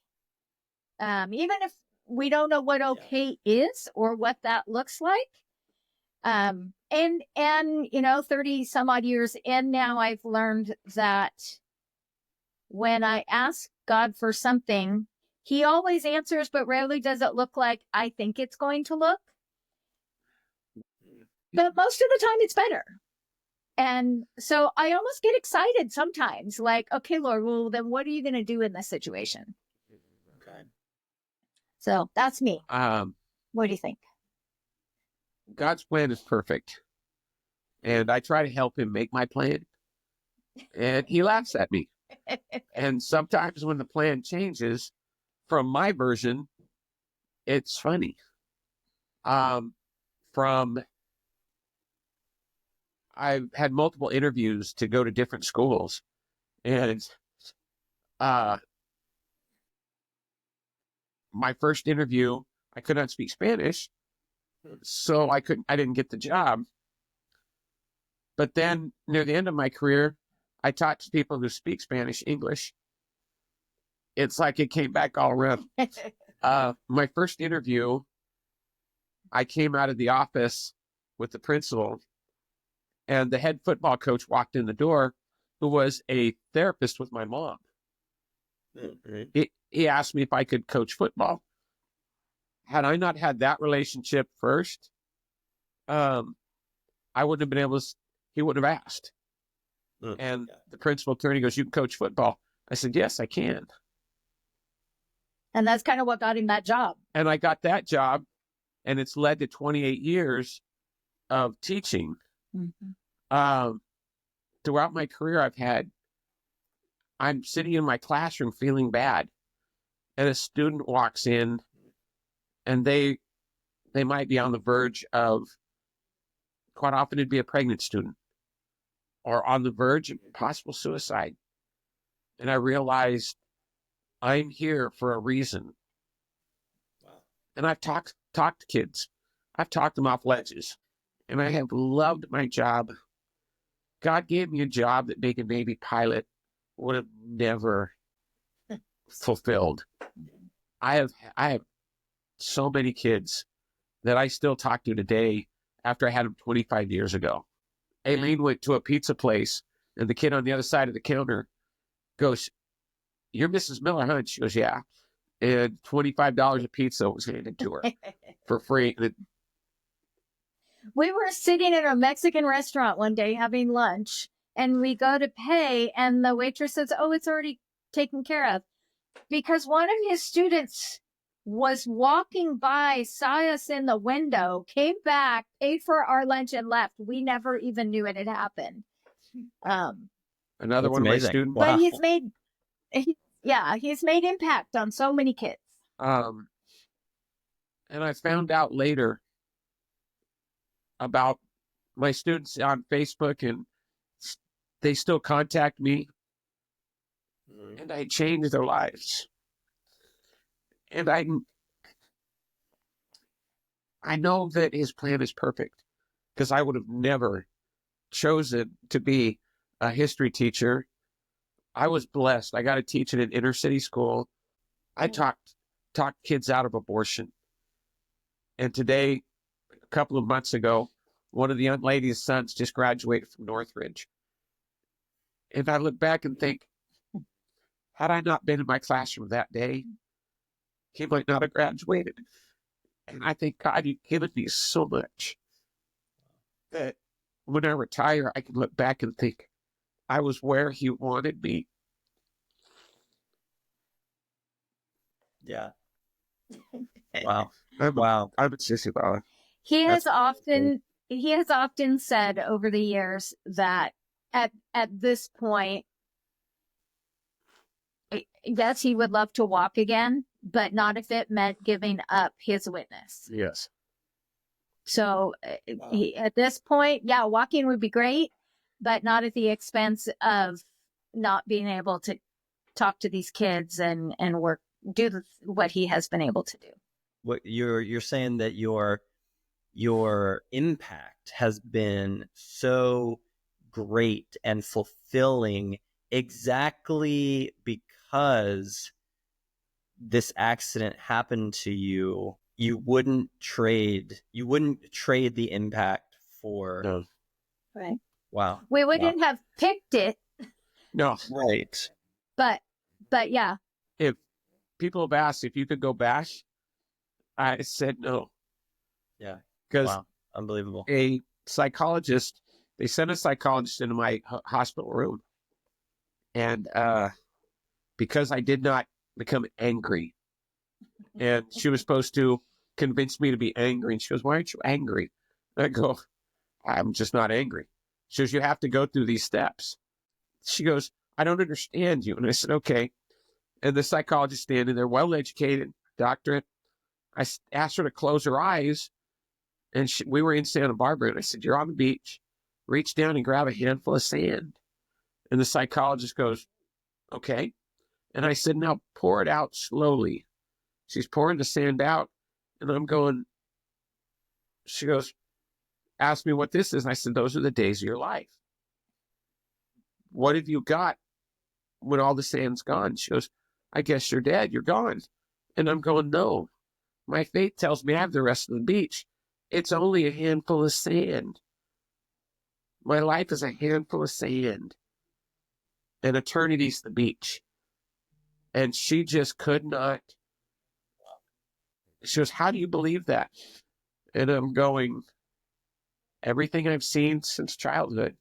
Even if we don't know what okay is or what that looks like. And 30 some odd years in now, I've learned that when I ask God for something, he always answers, but rarely does it look like I think it's going to look. But most of the time it's better. And so I almost get excited sometimes, like, okay, Lord, well, then what are you going to do in this situation? Okay. So that's me. What do you think? God's plan is perfect. And I try to help him make my plan. And he laughs at me. And sometimes when the plan changes from my version, it's funny. I've had multiple interviews to go to different schools. And my first interview, I could not speak Spanish. So I didn't get the job. But then near the end of my career, I taught to people who speak Spanish, English. It's like it came back all around. My first interview, I came out of the office with the principal, and the head football coach walked in the door, who was a therapist with my mom. He asked me if I could coach football. Had I not had that relationship first, I wouldn't have been able to, he wouldn't have asked. And the principal turned, he goes, "You can coach football." I said, "Yes, I can." And that's kind of what got him that job. And I got that job, and it's led to 28 years of teaching. Mm-hmm. Throughout my career, I'm sitting in my classroom feeling bad, and a student walks in, and they might be on the verge of, quite often it'd be a pregnant student, or on the verge of possible suicide. And I realized I'm here for a reason. Wow. And I've talked to kids. I've talked them off ledges. And I have loved my job. God gave me a job that being a Navy pilot would have never fulfilled. I have so many kids that I still talk to today after I had them 25 years ago. Aileen went to a pizza place, and the kid on the other side of the counter goes, "You're Mrs. Miller, huh?" She goes, "Yeah." And $25 a pizza was handed to her for free. We were sitting in a Mexican restaurant one day having lunch, and we go to pay, and the waitress says, "Oh, it's already taken care of." Because one of his students was walking by, saw us in the window, came back, paid for our lunch, and left. We never even knew it had happened. Another one of my students. Wow. But he's made impact on so many kids. And I found out later about my students on Facebook, and they still contact me, and I changed their lives. And I know that his plan is perfect, because I would have never chosen to be a history teacher. I was blessed. I got to teach in an inner city school. I talked kids out of abortion. And today, a couple of months ago, one of the young lady's sons just graduated from Northridge. And I look back and think, Had I not been in my classroom that day, he might not have graduated. And I think God, you've given me so much that when I retire, I can look back and think I was where he wanted me. Yeah. Wow. Wow. I'm a sissy about it. He That's has often said over the years that at this point, yes, he would love to walk again, but not if it meant giving up his witness. Yes. So at this point, yeah, walking would be great, but not at the expense of not being able to talk to these kids and work, what he has been able to do. What you're saying that your impact has been so great and fulfilling exactly because this accident happened to you. You wouldn't trade the impact for No. Right. Wow. We wouldn't have picked it, No. Right. but yeah. If people have asked if you could go back, I said no. Yeah. Because Wow. Unbelievable. they sent a psychologist into my hospital room. And because I did not become angry, and she was supposed to convince me to be angry, and she goes, "Why aren't you angry?" And I go, "I'm just not angry." She goes, "You have to go through these steps." She goes, "I don't understand you." And I said, "Okay." And the psychologist standing there, well-educated, doctorate. I asked her to close her eyes, and we were in Santa Barbara, and I said, "You're on the beach. Reach down and grab a handful of sand." And the psychologist goes, "Okay." And I said, "Now pour it out slowly." She's pouring the sand out, and I'm going, she goes, "Ask me what this is." And I said, "Those are the days of your life. What have you got when all the sand's gone?" She goes, "I guess you're dead. You're gone." And I'm going, "No, my faith tells me I have the rest of the beach. It's only a handful of sand. My life is a handful of sand, and eternity's the beach." And she just could not. She goes, "How do you believe that?" And I'm going, "Everything I've seen since childhood."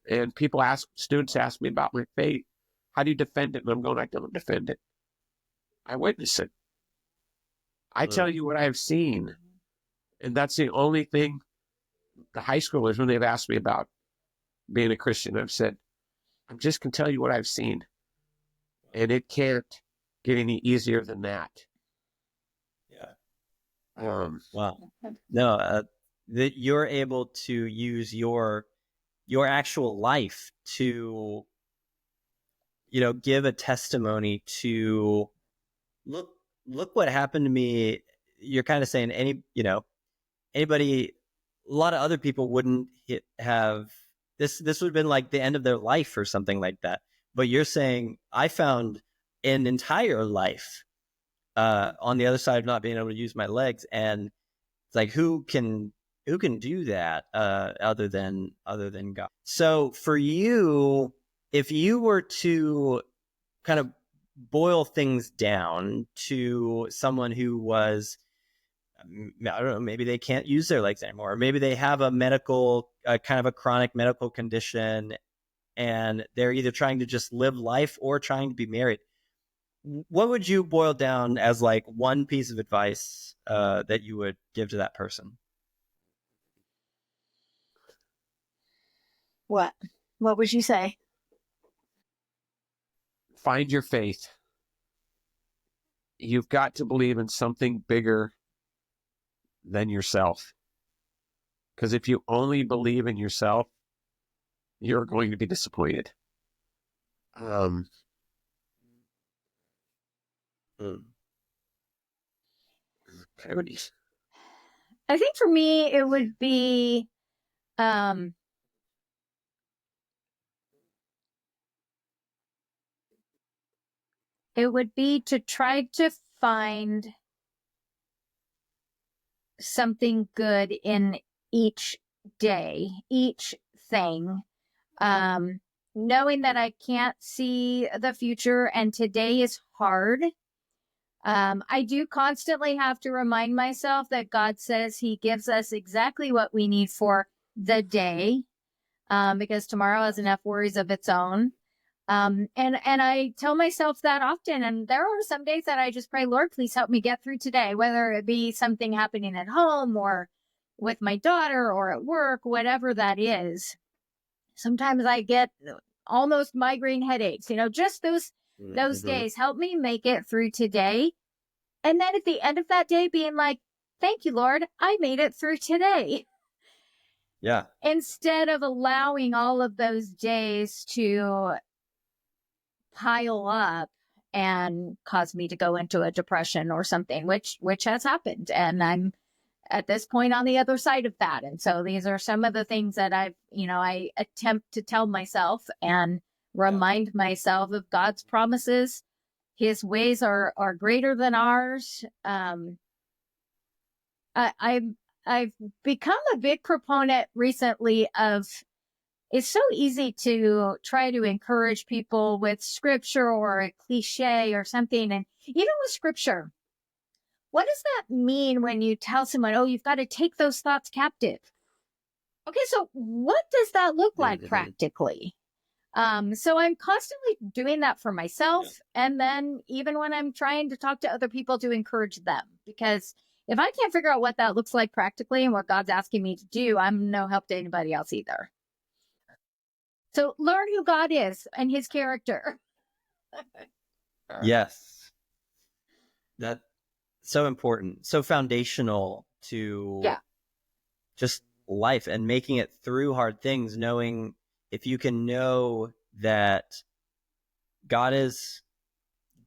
And students ask me about my faith. "How do you defend it?" And I'm going, "I don't defend it. I witness it. I tell you what I've seen." And that's the only thing the high schoolers, when they've asked me about being a Christian, I've said, "I'm just going to tell you what I've seen. And it can't get any easier than that." Yeah. Wow. No, that you're able to use your actual life to, give a testimony to look what happened to me. You're kind of saying anybody, a lot of other people wouldn't have this. This would have been like the end of their life or something like that. But you're saying I found an entire life on the other side of not being able to use my legs, and it's like who can do that other than God? So for you, if you were to kind of boil things down to someone who was, I don't know, maybe they can't use their legs anymore, or maybe they have a kind of a chronic medical condition, and they're either trying to just live life or trying to be married, what would you boil down as like one piece of advice that you would give to that person? What would you say? Find your faith. You've got to believe in something bigger than yourself. Because if you only believe in yourself, you're going to be disappointed. I think for me, it would be, to try to find something good in each day, each thing. knowing that I can't see the future and today is hard. I do constantly have to remind myself that God says he gives us exactly what we need for the day, because tomorrow has enough worries of its own. And I tell myself that often. And there are some days that I just pray, Lord, please help me get through today, whether it be something happening at home or with my daughter or at work, whatever that is. Sometimes I get almost migraine headaches, just those days. Help me make it through today. And then at the end of that day, being like, thank you, Lord, I made it through today. Yeah. Instead of allowing all of those days to pile up and cause me to go into a depression or something, which has happened. And I'm at this point on the other side of that. And so these are some of the things that I attempt to tell myself and remind myself of God's promises. His ways are greater than ours. I've become a big proponent recently of, it's so easy to try to encourage people with scripture or a cliche or something. And even with scripture, what does that mean when you tell someone, oh, you've got to take those thoughts captive? Okay, so what does that look like practically? So I'm constantly doing that for myself. Yeah. And then even when I'm trying to talk to other people to encourage them, because if I can't figure out what that looks like practically and what God's asking me to do, I'm no help to anybody else either. So learn who God is and his character. Yes. That's so important. So foundational to just life and making it through hard things, knowing if you can know that God is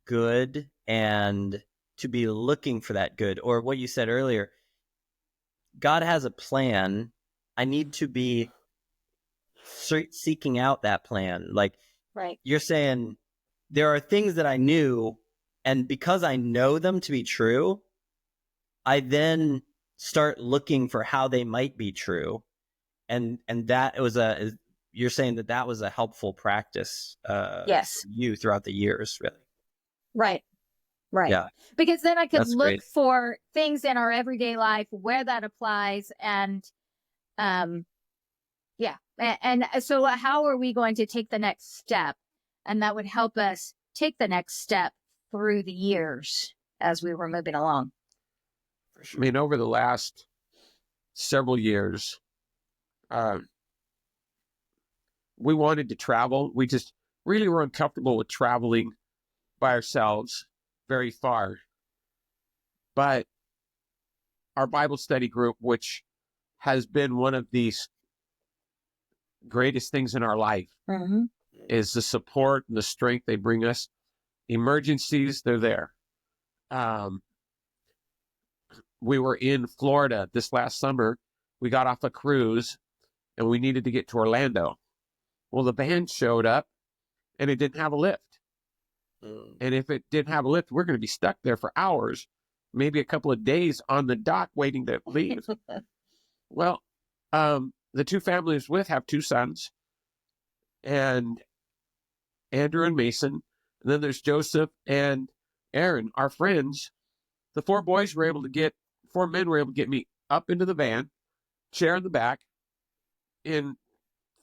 good and to be looking for that good, or what you said earlier, God has a plan. I need to be seeking out that plan. Like, right. You're saying there are things that I knew, and because I know them to be true, I then start looking for how they might be true. And that was you're saying that was a helpful practice yes. for you throughout the years, really. Right. Right. Yeah. Because then I could That's look great. for things in our everyday life where that applies. And and so how are we going to take the next step? And that would help us take the next step through the years as we were moving along. For sure. I mean, over the last several years, we wanted to travel. We just really were uncomfortable with traveling by ourselves very far. But our Bible study group, which has been one of these greatest things in our life, is the support and the strength they bring us. Emergencies, they're there. We were in Florida this last summer. We got off a cruise and we needed to get to Orlando. Well, the van showed up and it didn't have a lift. And if it didn't have a lift, we're going to be stuck there for hours, maybe a couple of days on the dock waiting to leave. Well, the two families with have two sons, and Andrew and Mason. And then there's Joseph and Aaron, our friends. The four men were able to get me up into the van, chair in the back, in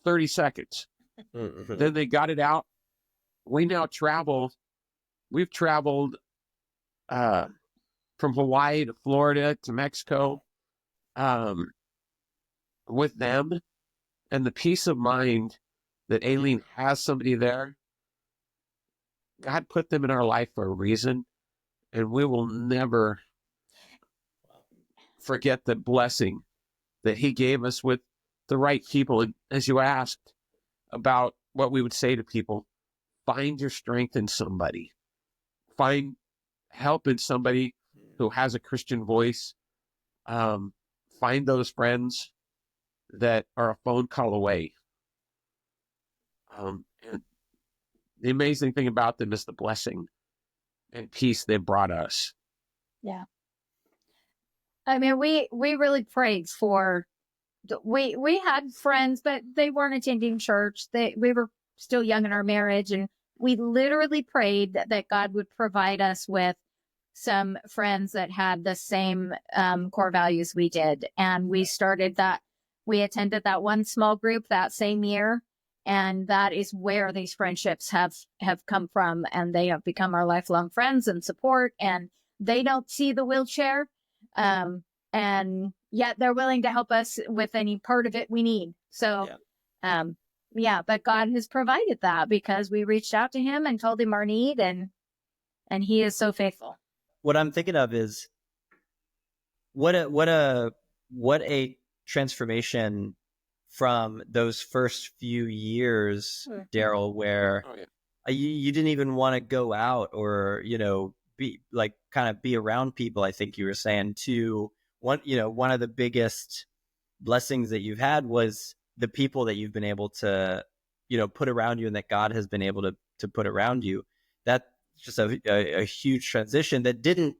30 seconds. Then they got it out. We now travel. We've traveled from Hawaii to Florida to Mexico with them. And the peace of mind that Aileen has somebody there, God put them in our life for a reason. And we will never forget the blessing that he gave us with the right people. And as you asked about what we would say to people, find your strength in somebody. Find help in somebody who has a Christian voice. Find those friends that are a phone call away. And the amazing thing about them is the blessing and peace they brought us. Yeah. I mean, we really prayed for, we had friends, but they weren't attending church. We were still young in our marriage, and we literally prayed that God would provide us with some friends that had the same core values we did. And we attended that one small group that same year. And that is where these friendships have come from. And they have become our lifelong friends and support. And they don't see the wheelchair. And yet they're willing to help us with any part of it we need. So, but God has provided that because we reached out to him and told him our need, and he is so faithful. What I'm thinking of is what a transformation from those first few years, Daryl, where you didn't even want to go out or, be like kind of be around people. I think you were saying to one of the biggest blessings that you've had was the people that you've been able to, put around you and that God has been able to put around you. That's just a huge transition that didn't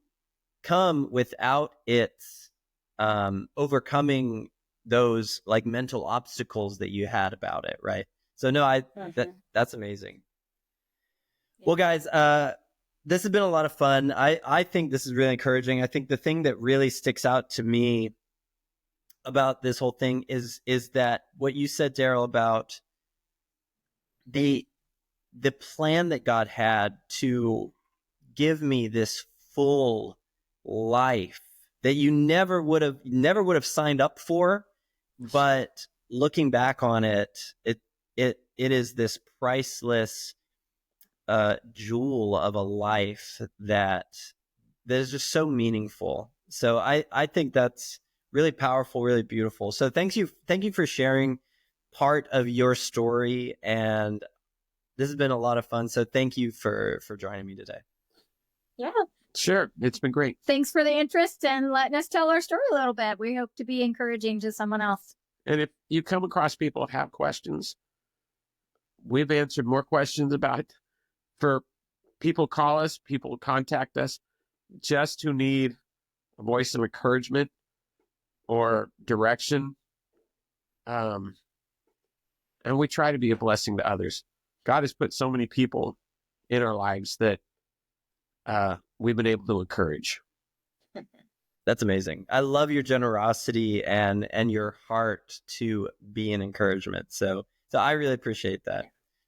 come without its overcoming those like mental obstacles that you had about it, right? So no, that's amazing. Yeah. Well, guys, this has been a lot of fun. I think this is really encouraging. I think the thing that really sticks out to me about this whole thing is that what you said, Daryl, about the plan that God had to give me this full life that you never would have signed up for, but looking back on it is this priceless jewel of a life that is just so meaningful. So I think that's really powerful, really beautiful. So thank you for sharing part of your story, and this has been a lot of fun. So thank you for joining me today. Yeah. Sure. It's been great. Thanks for the interest and letting us tell our story a little bit. We hope to be encouraging to someone else. And if you come across people that have questions, we've answered more questions about it. For people call us, people contact us just who need a voice of encouragement or direction. And we try to be a blessing to others. God has put so many people in our lives that we've been able to encourage. That's amazing. I love your generosity and your heart to be an encouragement. So I really appreciate that.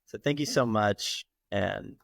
So thank you so much. And